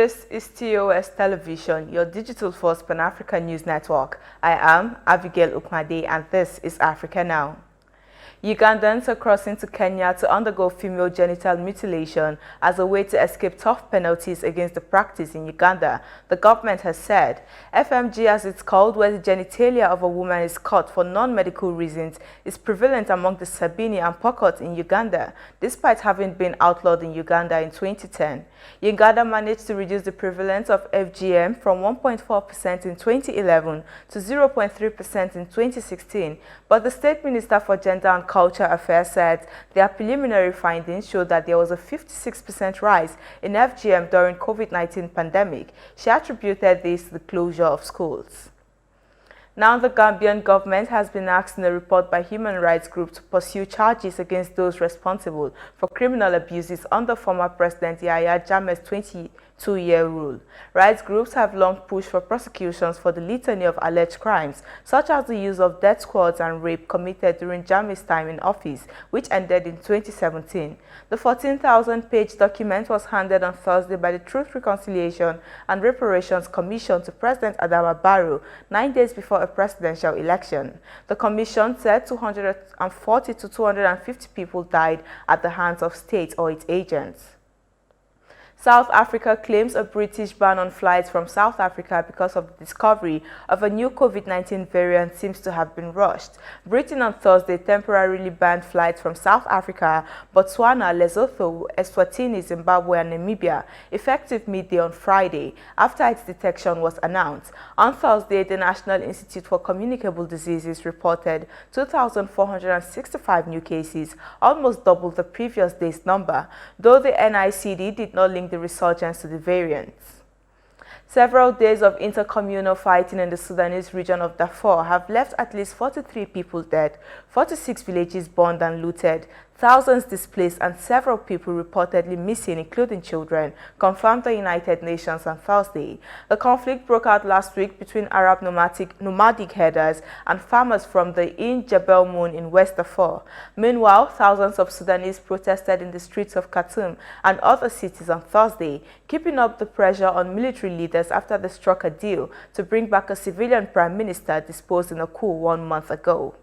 This is TOS Television, your digital-first Pan-African news network. I am Abigail Ukmade, and this is Africa Now. Ugandans are crossing to Kenya to undergo female genital mutilation as a way to escape tough penalties against the practice in Uganda, the government has said. FMG, as it's called, where the genitalia of a woman is cut for non-medical reasons, is prevalent among the Sabini and Pokot in Uganda, despite having been outlawed in Uganda in 2010. Uganda managed to reduce the prevalence of FGM from 1.4% in 2011 to 0.3% in 2016, but the State Minister for Gender and Culture Affairs said their preliminary findings showed that there was a 56% rise in FGM during COVID-19 pandemic. She attributed this to the closure of schools. Now, the Gambian government has been asked in a report by human rights groups to pursue charges against those responsible for criminal abuses under former President Yahya Jammeh's 22-year rule. Rights groups have long pushed for prosecutions for the litany of alleged crimes, such as the use of death squads and rape committed during Jammeh's time in office, which ended in 2017. The 14,000-page document was handed on Thursday by the Truth, Reconciliation and Reparations Commission to President Adama Barrow 9 days before a presidential election. The commission said 240 to 250 people died at the hands of state or its agents. South Africa claims a British ban on flights from South Africa because of the discovery of a new COVID-19 variant seems to have been rushed. Britain on Thursday temporarily banned flights from South Africa, Botswana, Lesotho, Eswatini, Zimbabwe and Namibia, effective midday on Friday, after its detection was announced. On Thursday, the National Institute for Communicable Diseases reported 2,465 new cases, almost double the previous day's number, though the NICD did not link the resurgence to the variants. Several days of intercommunal fighting in the Sudanese region of Darfur have left at least 43 people dead, 46 villages burned and looted, thousands displaced and several people reportedly missing, including children, confirmed the United Nations on Thursday. The conflict broke out last week between Arab nomadic herders and farmers from the Jebel Moon in West Darfur. Meanwhile, thousands of Sudanese protested in the streets of Khartoum and other cities on Thursday, keeping up the pressure on military leaders after they struck a deal to bring back a civilian prime minister disposed in a coup 1 month ago.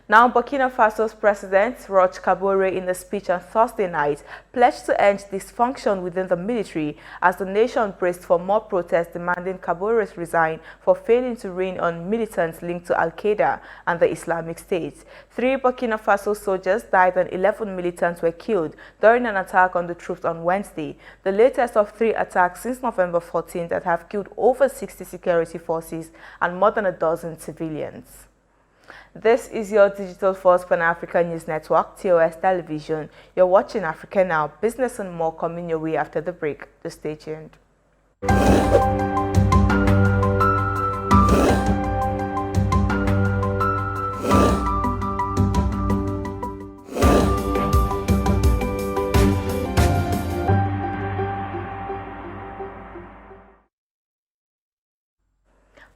Now, Burkina Faso's President Roch Kabore, in a speech on Thursday night, pledged to end dysfunction within the military as the nation braced for more protests demanding Kabore's resign for failing to rein on militants linked to Al-Qaeda and the Islamic State. 3 Burkina Faso soldiers died and 11 militants were killed during an attack on the troops on Wednesday, the latest of 3 attacks since November 14 that have killed over 60 security forces and more than a dozen civilians. This is your digital-first Pan-African news network, TOS Television. You're watching Africa Now. Business and more coming your way after the break. Just stay tuned.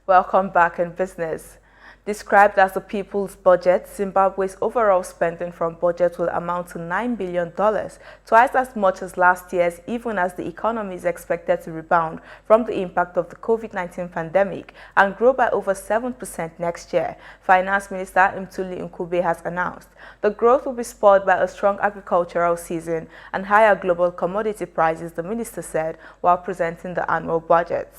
Welcome back in business. Described as the people's budget, Zimbabwe's overall spending from budget will amount to $9 billion, twice as much as last year's, even as the economy is expected to rebound from the impact of the COVID-19 pandemic and grow by over 7% next year, Finance Minister Mthuli Ncube has announced. The growth will be spurred by a strong agricultural season and higher global commodity prices, the minister said, while presenting the annual budget.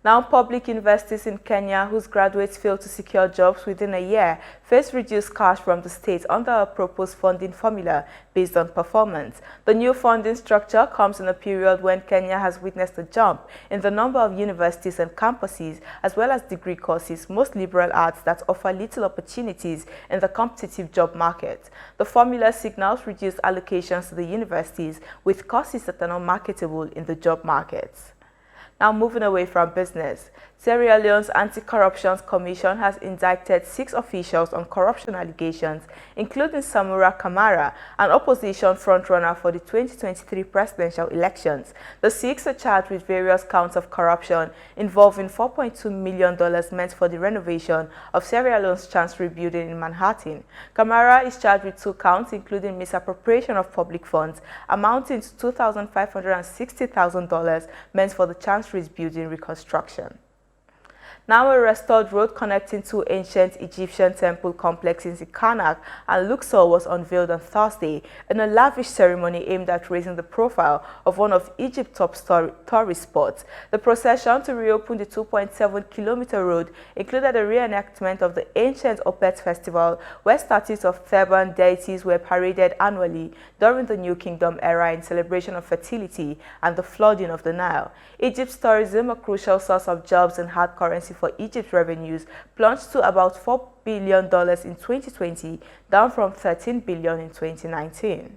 Now, public universities in Kenya whose graduates fail to secure jobs within a year face reduced cash from the state under a proposed funding formula based on performance. The new funding structure comes in a period when Kenya has witnessed a jump in the number of universities and campuses, as well as degree courses, most liberal arts that offer little opportunities in the competitive job market. The formula signals reduced allocations to the universities with courses that are not marketable in the job markets. Now, moving away from business, Sierra Leone's Anti-Corruption Commission has indicted 6 officials on corruption allegations, including Samura Kamara, an opposition frontrunner for the 2023 presidential elections. The 6 are charged with various counts of corruption involving $4.2 million meant for the renovation of Sierra Leone's Chancery building in Manhattan. Kamara is charged with 2 counts, including misappropriation of public funds amounting to $2,560,000 meant for the Chancery's building reconstruction. Now a restored road connecting two ancient Egyptian temple complexes in Karnak and Luxor was unveiled on Thursday in a lavish ceremony aimed at raising the profile of one of Egypt's top tourist spots. The procession to reopen the 2.7-kilometer road included a reenactment of the ancient Opet festival, where statues of Theban deities were paraded annually during the New Kingdom era in celebration of fertility and the flooding of the Nile. Egypt's tourism, a crucial source of jobs and hard currency for Egypt's revenues, plunged to about $4 billion in 2020, down from $13 billion in 2019.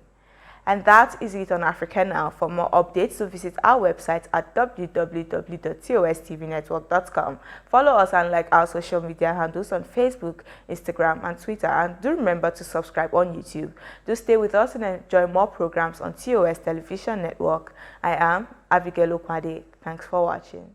And that is it on Africa Now. For more updates, visit our website at www.TOSTVNetwork.com. Follow us and like our social media handles on Facebook, Instagram, and Twitter. And do remember to subscribe on YouTube. Do stay with us and enjoy more programs on TOS Television Network. I am Abigail Okmade. Thanks for watching.